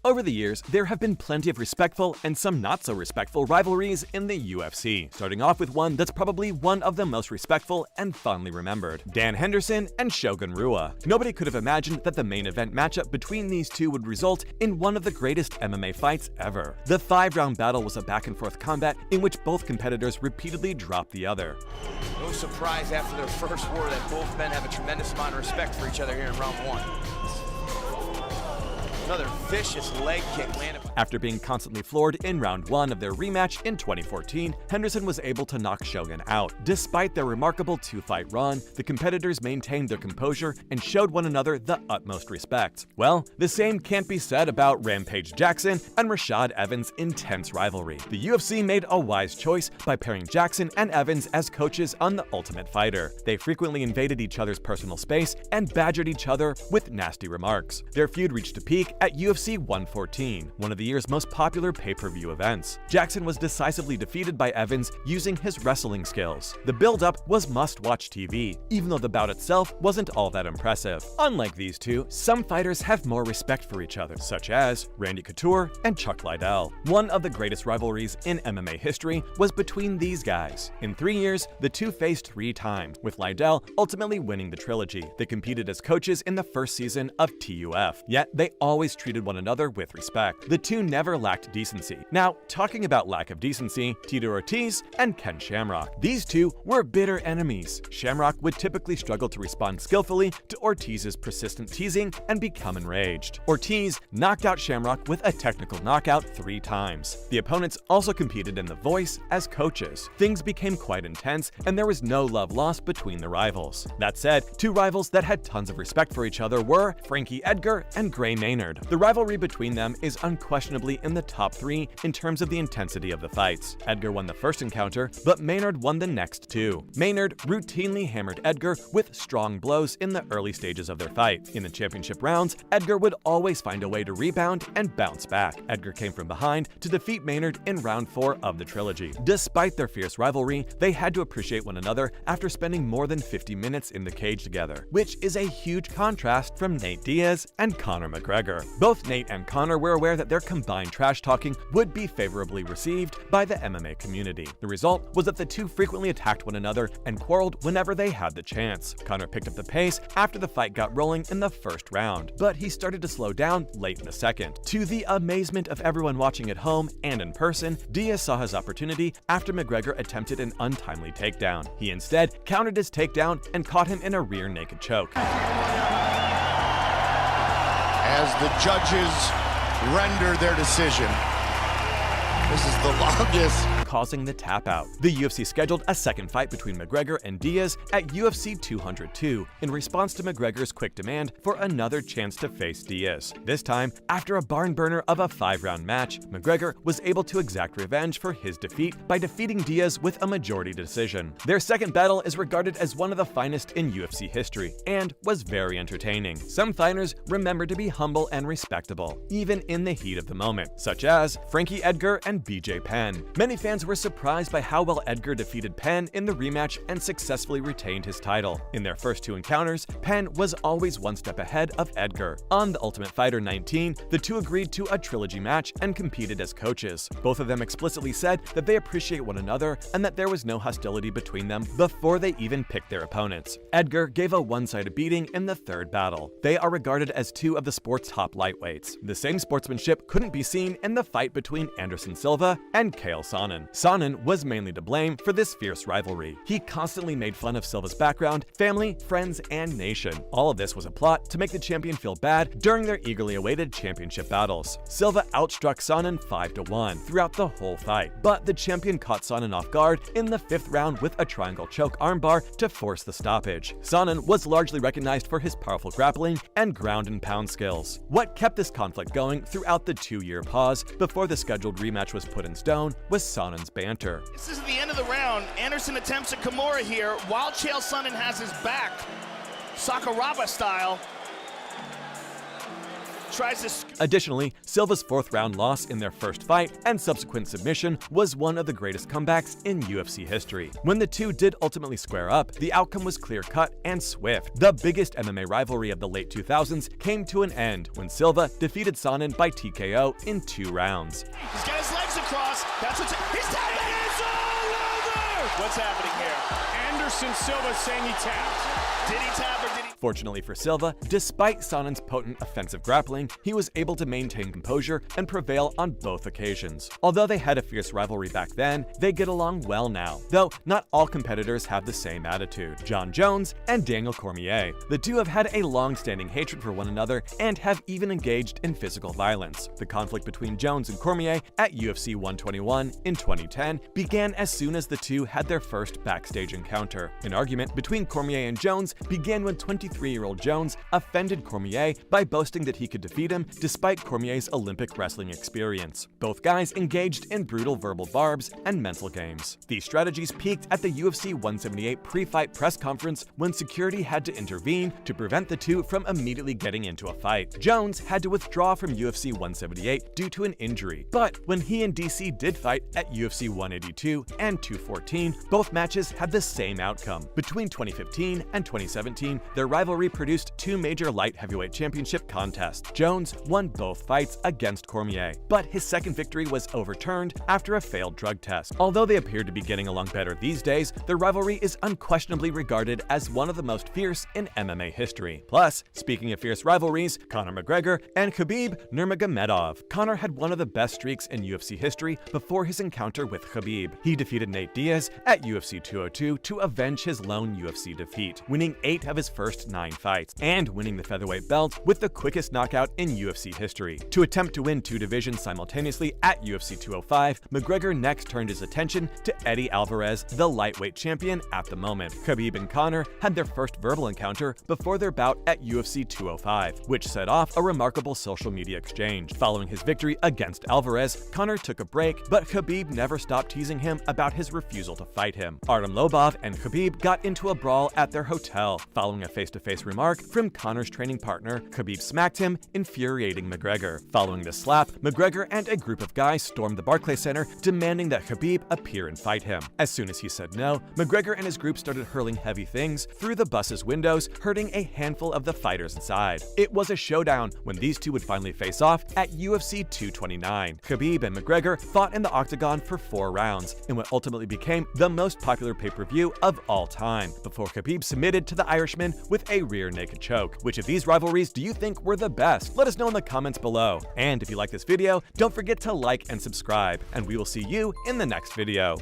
Over the years, there have been plenty of respectful and some not-so-respectful rivalries in the UFC, starting off with one that's probably one of the most respectful and fondly remembered: Dan Henderson and Shogun Rua. Nobody could have imagined that the main event matchup between these two would result in one of the greatest MMA fights ever. The 5-round battle was a back-and-forth combat in which both competitors repeatedly dropped the other. No surprise after their first war that both men have a tremendous amount of respect for each other here in round one. Another vicious leg kick landed. After being constantly floored in round 1 of their rematch in 2014, Henderson was able to knock Shogun out. Despite their remarkable 2-fight run, the competitors maintained their composure and showed one another the utmost respect. Well, the same can't be said about Rampage Jackson and Rashad Evans' intense rivalry. The UFC made a wise choice by pairing Jackson and Evans as coaches on The Ultimate Fighter. They frequently invaded each other's personal space and badgered each other with nasty remarks. Their feud reached a peak at UFC 114, one of the year's most popular pay-per-view events. Jackson was decisively defeated by Evans using his wrestling skills. The build-up was must-watch TV, even though the bout itself wasn't all that impressive. Unlike these two, some fighters have more respect for each other, such as Randy Couture and Chuck Liddell. One of the greatest rivalries in MMA history was between these guys. In 3 years, the two faced 3 times, with Liddell ultimately winning the trilogy. They competed as coaches in the first season of TUF, yet they always treated one another with respect. The two never lacked decency. Now, talking about lack of decency, Tito Ortiz and Ken Shamrock. These two were bitter enemies. Shamrock would typically struggle to respond skillfully to Ortiz's persistent teasing and become enraged. Ortiz knocked out Shamrock with a technical knockout 3 times. The opponents also competed in The Voice as coaches. Things became quite intense, and there was no love lost between the rivals. That said, two rivals that had tons of respect for each other were Frankie Edgar and Gray Maynard. The rivalry between them is unquestionably in the top 3 in terms of the intensity of the fights. Edgar won the first encounter, but Maynard won the next 2. Maynard routinely hammered Edgar with strong blows in the early stages of their fight. In the championship rounds, Edgar would always find a way to rebound and bounce back. Edgar came from behind to defeat Maynard in round 4 of the trilogy. Despite their fierce rivalry, they had to appreciate one another after spending more than 50 minutes in the cage together, which is a huge contrast from Nate Diaz and Conor McGregor. Both Nate and Conor were aware that their combined trash-talking would be favorably received by the MMA community. The result was that the two frequently attacked one another and quarreled whenever they had the chance. Conor picked up the pace after the fight got rolling in the first round, but he started to slow down late in the second. To the amazement of everyone watching at home and in person, Diaz saw his opportunity after McGregor attempted an untimely takedown. He instead countered his takedown and caught him in a rear naked choke. As the judges render their decision, this is the longest, causing the tap out. The UFC scheduled a second fight between McGregor and Diaz at UFC 202 in response to McGregor's quick demand for another chance to face Diaz. This time, after a barn burner of a 5-round match, McGregor was able to exact revenge for his defeat by defeating Diaz with a majority decision. Their second battle is regarded as one of the finest in UFC history and was very entertaining. Some fighters remember to be humble and respectable, even in the heat of the moment, such as Frankie Edgar and BJ Penn. Many fans were surprised by how well Edgar defeated Penn in the rematch and successfully retained his title. In their first 2 encounters, Penn was always one step ahead of Edgar. On The Ultimate Fighter 19, the two agreed to a trilogy match and competed as coaches. Both of them explicitly said that they appreciate one another and that there was no hostility between them before they even picked their opponents. Edgar gave a one-sided beating in the third battle. They are regarded as 2 of the sport's top lightweights. The same sportsmanship couldn't be seen in the fight between Anderson Silva and Chael Sonnen. Sonnen was mainly to blame for this fierce rivalry. He constantly made fun of Silva's background, family, friends, and nation. All of this was a plot to make the champion feel bad during their eagerly awaited championship battles. Silva outstruck Sonnen 5-1 throughout the whole fight, but the champion caught Sonnen off guard in the 5th round with a triangle choke armbar to force the stoppage. Sonnen was largely recognized for his powerful grappling and ground and pound skills. What kept this conflict going throughout the 2-year pause before the scheduled rematch was put in stone was Sonnen's banter. This is the end of the round. Anderson attempts a Kimura here while Chael Sonnen has his back, Sakuraba style. tries to... Additionally, Silva's fourth-round loss in their first fight and subsequent submission was one of the greatest comebacks in UFC history. When the two did ultimately square up, the outcome was clear-cut and swift. The biggest MMA rivalry of the late 2000s came to an end when Silva defeated Sonnen by TKO in 2 rounds. He's got his legs across. That's what's... He's tapping! It's all over! What's happening here? Anderson Silva saying he tapped. Did he tap or did he... Fortunately for Silva, despite Sonnen's potent offensive grappling, he was able to maintain composure and prevail on both occasions. Although they had a fierce rivalry back then, they get along well now, though not all competitors have the same attitude. John Jones and Daniel Cormier. The two have had a long-standing hatred for one another and have even engaged in physical violence. The conflict between Jones and Cormier at UFC 121 in 2010 began as soon as the two had their first backstage encounter. An argument between Cormier and Jones began when 23-year-old Jones offended Cormier by boasting that he could defeat him despite Cormier's Olympic wrestling experience. Both guys engaged in brutal verbal barbs and mental games. These strategies peaked at the UFC 178 pre-fight press conference when security had to intervene to prevent the two from immediately getting into a fight. Jones had to withdraw from UFC 178 due to an injury, but when he and DC did fight at UFC 182 and 214, both matches had the same outcome. Between 2015 and 2017, their rivalry produced 2 major light heavyweight championship contests. Jones won both fights against Cormier, but his second victory was overturned after a failed drug test. Although they appear to be getting along better these days, their rivalry is unquestionably regarded as one of the most fierce in MMA history. Plus, speaking of fierce rivalries, Conor McGregor and Khabib Nurmagomedov. Conor had one of the best streaks in UFC history before his encounter with Khabib. He defeated Nate Diaz at UFC 202 to avenge his lone UFC defeat, winning 8 of his first 9 fights, and winning the featherweight belt with the quickest knockout in UFC history. To attempt to win 2 divisions simultaneously at UFC 205, McGregor next turned his attention to Eddie Alvarez, the lightweight champion at the moment. Khabib and Conor had their first verbal encounter before their bout at UFC 205, which set off a remarkable social media exchange. Following his victory against Alvarez, Conor took a break, but Khabib never stopped teasing him about his refusal to fight him. Artem Lobov and Khabib got into a brawl at their hotel. Following a face-to-face remark from Conor's training partner, Khabib smacked him, infuriating McGregor. Following the slap, McGregor and a group of guys stormed the Barclays Center, demanding that Khabib appear and fight him. As soon as he said no, McGregor and his group started hurling heavy things through the bus's windows, hurting a handful of the fighters inside. It was a showdown when these two would finally face off at UFC 229. Khabib and McGregor fought in the octagon for 4 rounds, in what ultimately became the most popular pay-per-view of all time, before Khabib submitted to the Irishman with a rear naked choke. Which of these rivalries do you think were the best? Let us know in the comments below. And if you like this video, don't forget to like and subscribe, and we will see you in the next video.